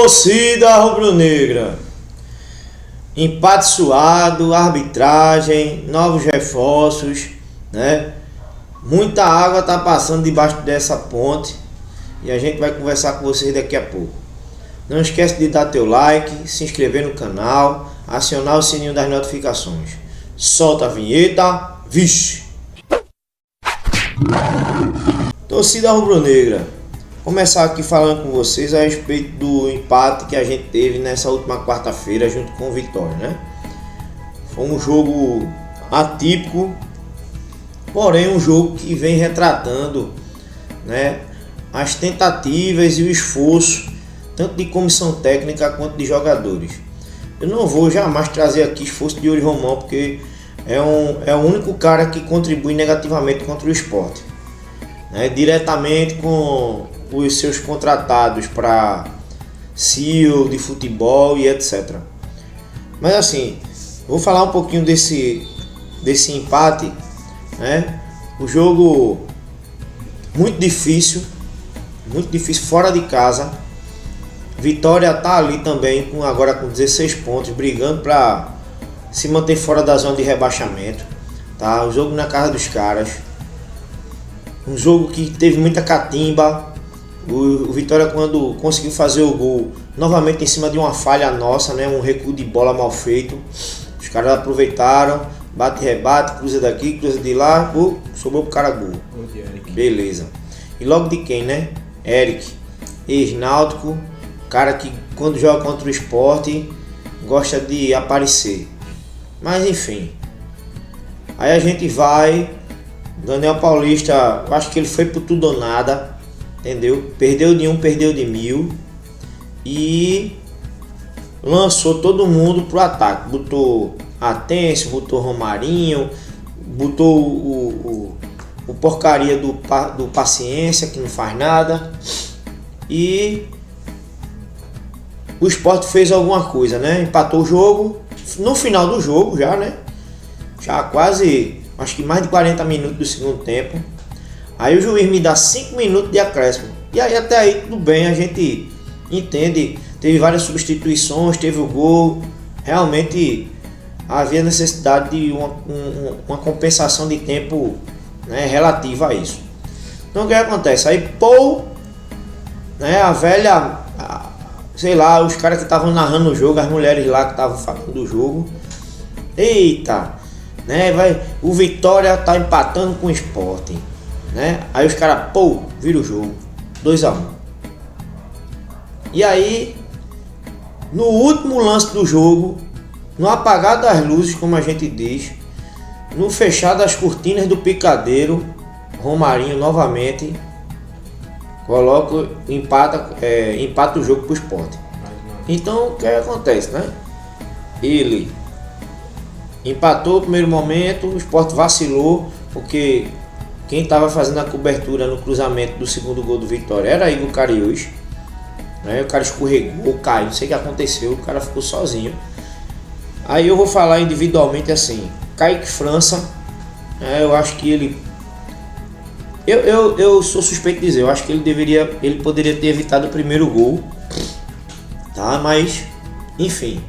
Torcida rubro-negra, empate suado, arbitragem, novos reforços, né? Muita água tá passando debaixo dessa ponte e a gente vai conversar com vocês daqui a pouco. Não esquece de dar teu like, se inscrever no canal, acionar o sininho das notificações. Solta a vinheta, vixe! Torcida rubro-negra, começar aqui falando com vocês a respeito do empate que a gente teve nessa última quarta-feira junto com o Vitória, né? Foi um jogo atípico, porém um jogo que vem retratando, né, as tentativas e o esforço tanto de comissão técnica quanto de jogadores. Eu não vou jamais trazer aqui esforço de Yuri Romão, porque é o único cara que contribui negativamente contra o Sport, né, diretamente com os seus contratados para CEO de futebol e etc. Mas assim, vou falar um pouquinho desse empate, né? O jogo muito difícil fora de casa. Vitória tá ali também agora com 16 pontos, brigando para se manter fora da zona de rebaixamento, tá? O jogo na casa dos caras, um jogo que teve muita catimba. O Vitória, quando conseguiu fazer o gol, novamente em cima de uma falha nossa, né? Um recuo de bola mal feito. Os caras aproveitaram, bate, rebate, cruza daqui, cruza de lá, sobrou pro cara gol. Beleza. E logo de quem, né? Eric, ex-náutico, cara que quando joga contra o Sport gosta de aparecer. Mas enfim. Aí a gente vai. Daniel Paulista, eu acho que ele foi por tudo ou nada. Entendeu? Perdeu de 1, perdeu de 1000 e lançou todo mundo pro ataque. Botou Atencio, botou Romarinho, botou o porcaria do Paciência, que não faz nada. E o Sport fez alguma coisa, né? Empatou o jogo. No final do jogo já, né? Já quase, acho que mais de 40 minutos do segundo tempo. Aí o juiz me dá 5 minutos de acréscimo. E aí até aí tudo bem, a gente entende. Teve várias substituições, teve o gol. Realmente havia necessidade de uma compensação de tempo, né, relativa a isso. Então o que acontece? Aí né, a velha, sei lá, os caras que estavam narrando o jogo, as mulheres lá que estavam falando do jogo. Eita, né, o Vitória tá empatando com o Sport. Né? Aí os caras, vira o jogo 2-1. E aí, no último lance do jogo, no apagar das luzes, como a gente diz, no fechar das cortinas do picadeiro, Romarinho novamente empata o jogo pro Sport. Então o que acontece, né? Ele empatou o primeiro momento, o Sport vacilou, porque quem estava fazendo a cobertura no cruzamento do segundo gol do Vitória era Igor Cariús, né? O cara escorregou, caiu, não sei o que aconteceu, o cara ficou sozinho. Aí eu vou falar individualmente assim, Kaique França, eu acho que ele... Eu sou suspeito de dizer, eu acho que ele poderia ter evitado o primeiro gol, tá? Mas, enfim,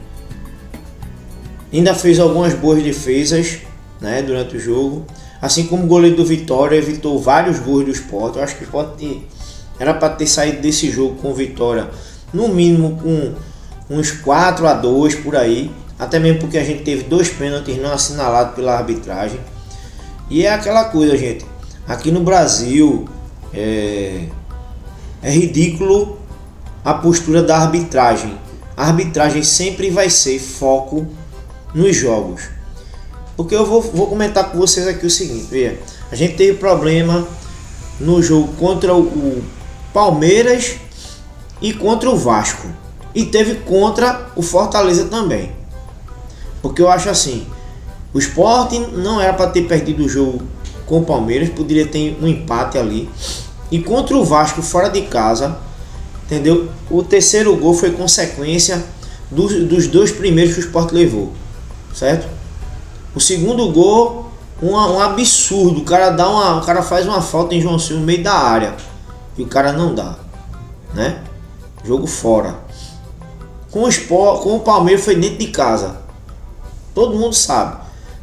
ainda fez algumas boas defesas, né, durante o jogo. Assim como o goleiro do Vitória evitou vários gols do Sport. Eu acho que o Sport era para ter saído desse jogo com Vitória no mínimo com uns 4-2 por aí. Até mesmo porque a gente teve 2 pênaltis não assinalados pela arbitragem. E é aquela coisa, gente. Aqui no Brasil é ridículo a postura da arbitragem. A arbitragem sempre vai ser foco nos jogos. Porque eu vou comentar com vocês aqui o seguinte, veja, a gente teve problema no jogo contra o Palmeiras e contra o Vasco, e teve contra o Fortaleza também, porque eu acho assim, o Sport não era para ter perdido o jogo com o Palmeiras, poderia ter um empate ali, e contra o Vasco fora de casa, entendeu? O terceiro gol foi consequência dos 2 primeiros que o Sport levou, certo? O segundo gol, um absurdo. O cara faz uma falta em João Silva no meio da área e o cara não dá, né? Jogo fora. com o Sport, com o Palmeiras foi dentro de casa. Todo mundo sabe.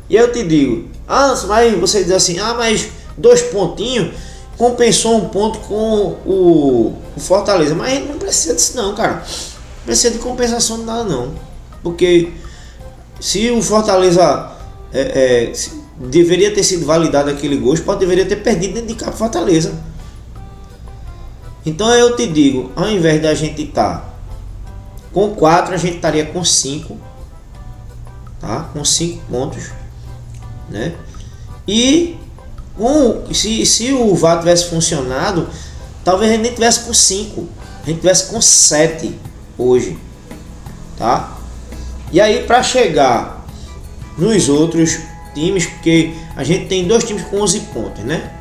E eu te digo, mas você diz assim, mas 2 pontinhos compensou um ponto com o Fortaleza. Mas a gente não precisa disso não, cara. Não precisa de compensação de nada não. Porque se o Fortaleza deveria ter sido validado aquele gol, o Sport deveria ter perdido dentro de casa pro Fortaleza. Então eu te digo, ao invés da gente estar com 4, a gente estaria com 5, tá? Com 5 pontos, né? E se o VAR tivesse funcionado, talvez a gente nem tivesse com 5, a gente tivesse com 7 hoje, tá? E aí para chegar nos outros times, porque a gente tem 2 times com 11 pontos, né?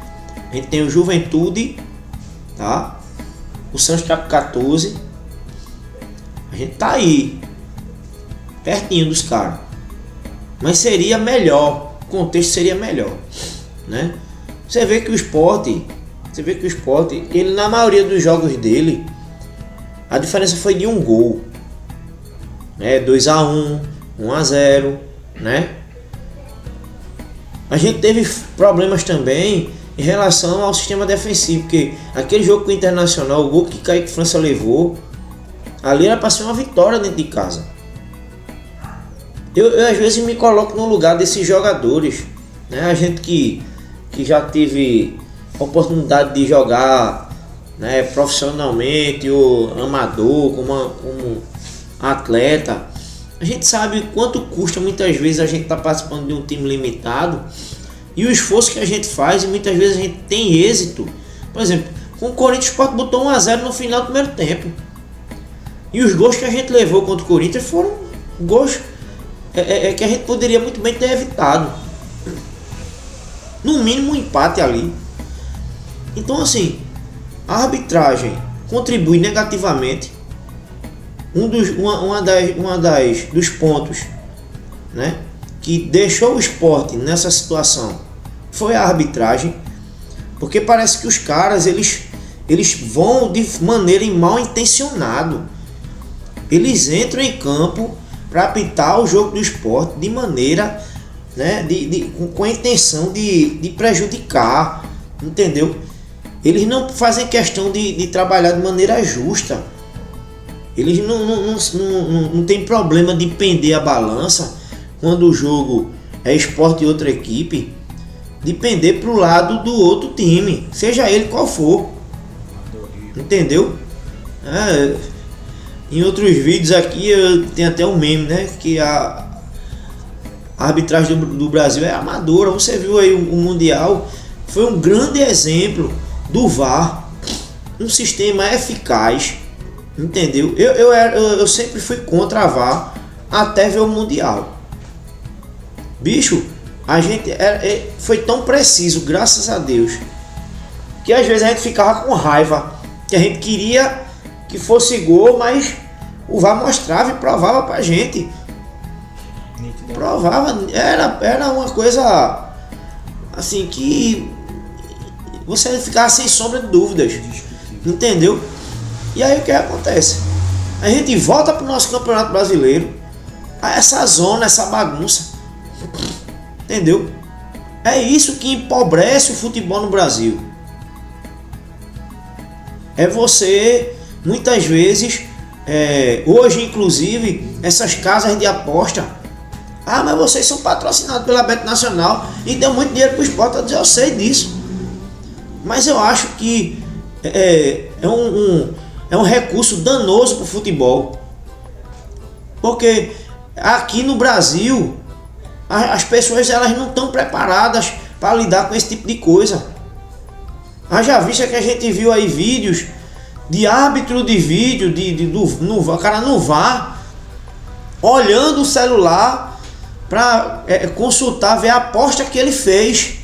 A gente tem o Juventude, tá? O Santos tá com 14. A gente tá aí pertinho dos caras. Mas seria melhor, o contexto seria melhor, né? Você vê que o Sport, ele na maioria dos jogos dele, a diferença foi de 1 gol, né? 2-1, 1-0, né? A gente teve problemas também em relação ao sistema defensivo, porque aquele jogo com o Internacional, o gol que Kaique França levou, ali era para ser uma vitória dentro de casa. Eu às vezes me coloco no lugar desses jogadores, né? A gente que já teve a oportunidade de jogar, né, profissionalmente ou amador, como atleta, a gente sabe quanto custa muitas vezes a gente estar participando de um time limitado e o esforço que a gente faz, e muitas vezes a gente tem êxito. Por exemplo, com o Corinthians, o Sport botou 1-0 no final do primeiro tempo. E os gols que a gente levou contra o Corinthians foram gols que a gente poderia muito bem ter evitado. No mínimo um empate ali. Então assim, a arbitragem contribui negativamente. Dos pontos, né, que deixou o Sport nessa situação foi a arbitragem, porque parece que os caras eles vão de maneira mal intencionada. Eles entram em campo para apitar o jogo do Sport de maneira, né, com a intenção de prejudicar, entendeu? Eles não fazem questão de trabalhar de maneira justa. Eles não tem problema de pender a balança quando o jogo é Sport e outra equipe, de pender para o lado do outro time, seja ele qual for. Entendeu? Em outros vídeos aqui eu tenho até um meme, né? Que a arbitragem do Brasil é amadora. Você viu aí o Mundial, foi um grande exemplo do VAR, um sistema eficaz. Entendeu? Eu sempre fui contra a VAR até ver o Mundial. Bicho, a gente foi tão preciso, graças a Deus, que às vezes a gente ficava com raiva, que a gente queria que fosse gol, mas o VAR mostrava e provava pra gente. Provava, era uma coisa assim que você ficava sem sombra de dúvidas. Entendeu? E aí o que acontece? A gente volta pro nosso Campeonato Brasileiro, a essa zona, essa bagunça. Entendeu? É isso que empobrece o futebol no Brasil. É você, muitas vezes, hoje inclusive, essas casas de aposta. Mas vocês são patrocinados pela Bet Nacional e deu muito dinheiro pro Sport. Eu sei disso. Mas eu acho que é um recurso danoso para o futebol, porque aqui no Brasil as pessoas elas não estão preparadas para lidar com esse tipo de coisa. Já vista que a gente viu aí vídeos de árbitro de vídeo, o cara no VAR, olhando o celular para consultar, ver a aposta que ele fez.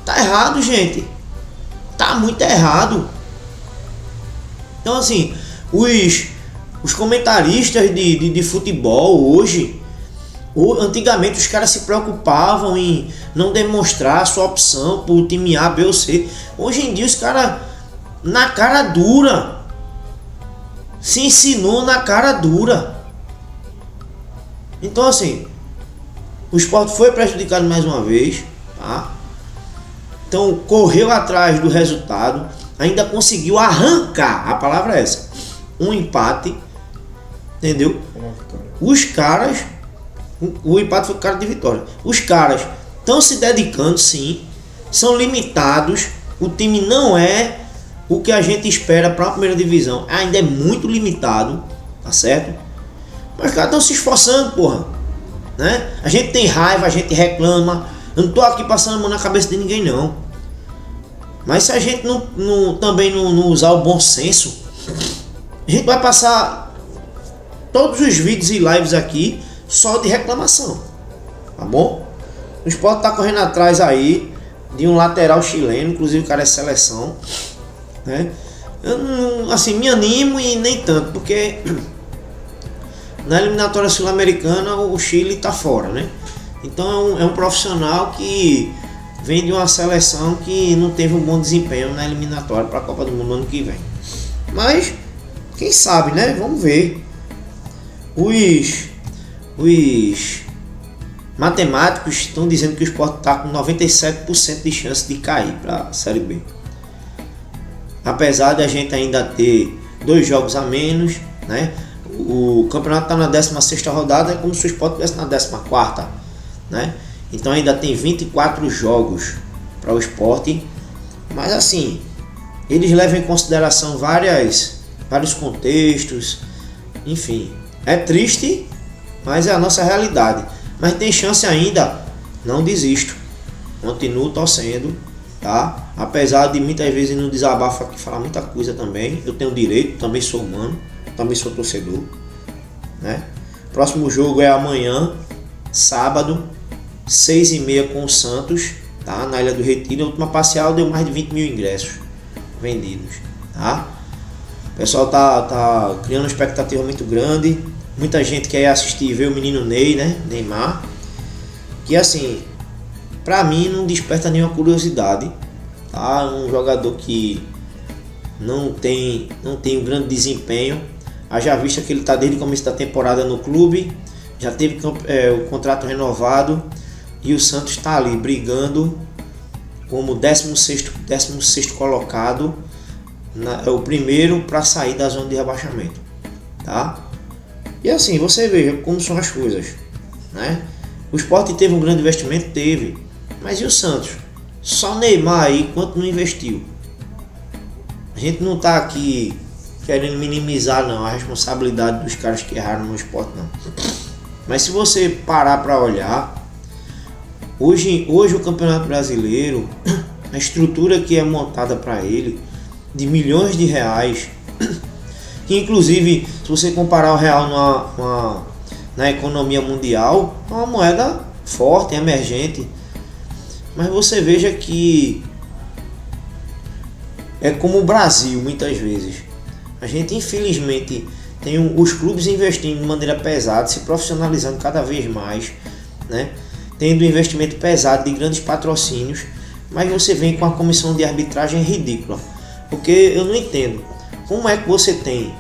Tá errado, gente. Tá muito errado. Então assim, os comentaristas de futebol hoje, antigamente os caras se preocupavam em não demonstrar a sua opção por time A, B ou C. Hoje em dia os caras, na cara dura, se ensinou na cara dura. Então assim, o Sport foi prejudicado mais uma vez, tá? Então correu atrás do resultado, ainda conseguiu arrancar, a palavra é essa, um empate, entendeu? Os caras, o empate foi cara de vitória. Os caras estão se dedicando, sim, são limitados, o time não é o que a gente espera para a primeira divisão, ainda é muito limitado, tá certo? Mas os caras estão se esforçando, porra, né? A gente tem raiva, a gente reclama, eu não tô aqui passando a mão na cabeça de ninguém não. Mas se a gente também não usar o bom senso, a gente vai passar todos os vídeos e lives aqui só de reclamação, tá bom? O Sport tá correndo atrás aí de um lateral chileno, inclusive o cara é seleção, né? Eu não, assim, me animo e nem tanto, porque na eliminatória sul-americana o Chile tá fora, né? Então é um profissional que vem de uma seleção que não teve um bom desempenho na eliminatória para a Copa do Mundo ano que vem. Mas quem sabe, né? Vamos ver. Os matemáticos estão dizendo que o Sport está com 97% de chance de cair para a Série B. Apesar de a gente ainda ter 2 jogos a menos, né? O campeonato está na 16ª rodada, é como se o Sport estivesse na 14ª, né? Então ainda tem 24 jogos para o Sport, mas assim, eles levam em consideração vários contextos, enfim, é triste, mas é a nossa realidade. Mas tem chance ainda, não desisto, continuo torcendo, tá? Apesar de muitas vezes no desabafo aqui falar muita coisa também, eu tenho direito, também sou humano, também sou torcedor, né? Próximo jogo é amanhã, sábado, 6h30 com o Santos, tá? Na Ilha do Retiro. A última parcial deu mais de 20 mil ingressos vendidos, tá? O pessoal tá criando uma expectativa muito grande. Muita gente quer assistir e ver o menino Ney, né? Neymar. Que assim, pra mim não desperta nenhuma curiosidade, tá? Um jogador que não tem um grande desempenho. Haja vista que ele tá desde o começo da temporada no clube, já teve o contrato renovado. E o Santos está ali brigando como 16º colocado, é o primeiro para sair da zona de rebaixamento, tá? E assim, você veja como são as coisas, né? O Sport teve um grande investimento, teve, mas e o Santos? Só o Neymar aí, quanto não investiu? A gente não tá aqui querendo minimizar não a responsabilidade dos caras que erraram no Sport, não. Mas se você parar para olhar, Hoje o Campeonato Brasileiro, a estrutura que é montada para ele, de milhões de reais, que inclusive, se você comparar o real na economia mundial, é uma moeda forte, emergente. Mas você veja que é como o Brasil, muitas vezes. A gente, infelizmente, tem os clubes investindo de maneira pesada, se profissionalizando cada vez mais, né? Tendo investimento pesado de grandes patrocínios, mas você vem com a comissão de arbitragem ridícula. Porque eu não entendo como é que você tem,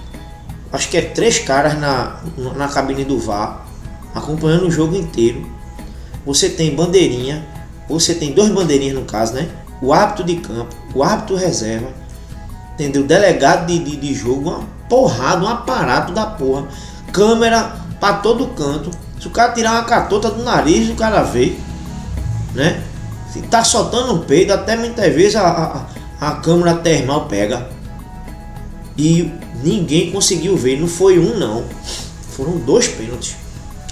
acho que é 3 caras na cabine do VAR acompanhando o jogo inteiro. Você tem bandeirinha, você tem 2 bandeirinhas no caso, né? O árbitro de campo, o árbitro reserva, entendeu? Delegado de jogo, uma porrada, um aparato da porra, câmera pra todo canto. Se o cara tirar uma catota do nariz, o cara vê, né? Se tá soltando um peido, até muitas vezes a câmera termal pega. E ninguém conseguiu ver, não foi um não, foram 2 pênaltis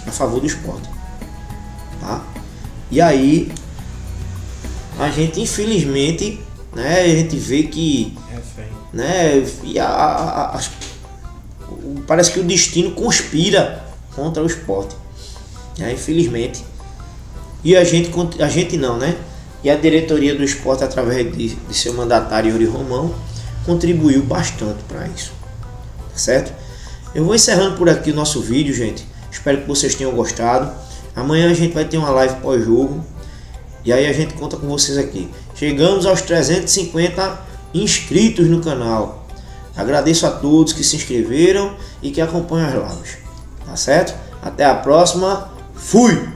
a favor do Sport, tá? E aí a gente infelizmente, né, a gente vê que, né, e parece que o destino conspira contra o Sport, infelizmente. E a gente não, né? E a diretoria do Sport, através de seu mandatário Yuri Romão, contribuiu bastante para isso, tá certo? Eu vou encerrando por aqui o nosso vídeo, gente. Espero que vocês tenham gostado. Amanhã a gente vai ter uma live pós-jogo e aí a gente conta com vocês aqui. Chegamos aos 350 inscritos no canal. Agradeço a todos que se inscreveram e que acompanham as lives. Tá certo? Até a próxima. Fui!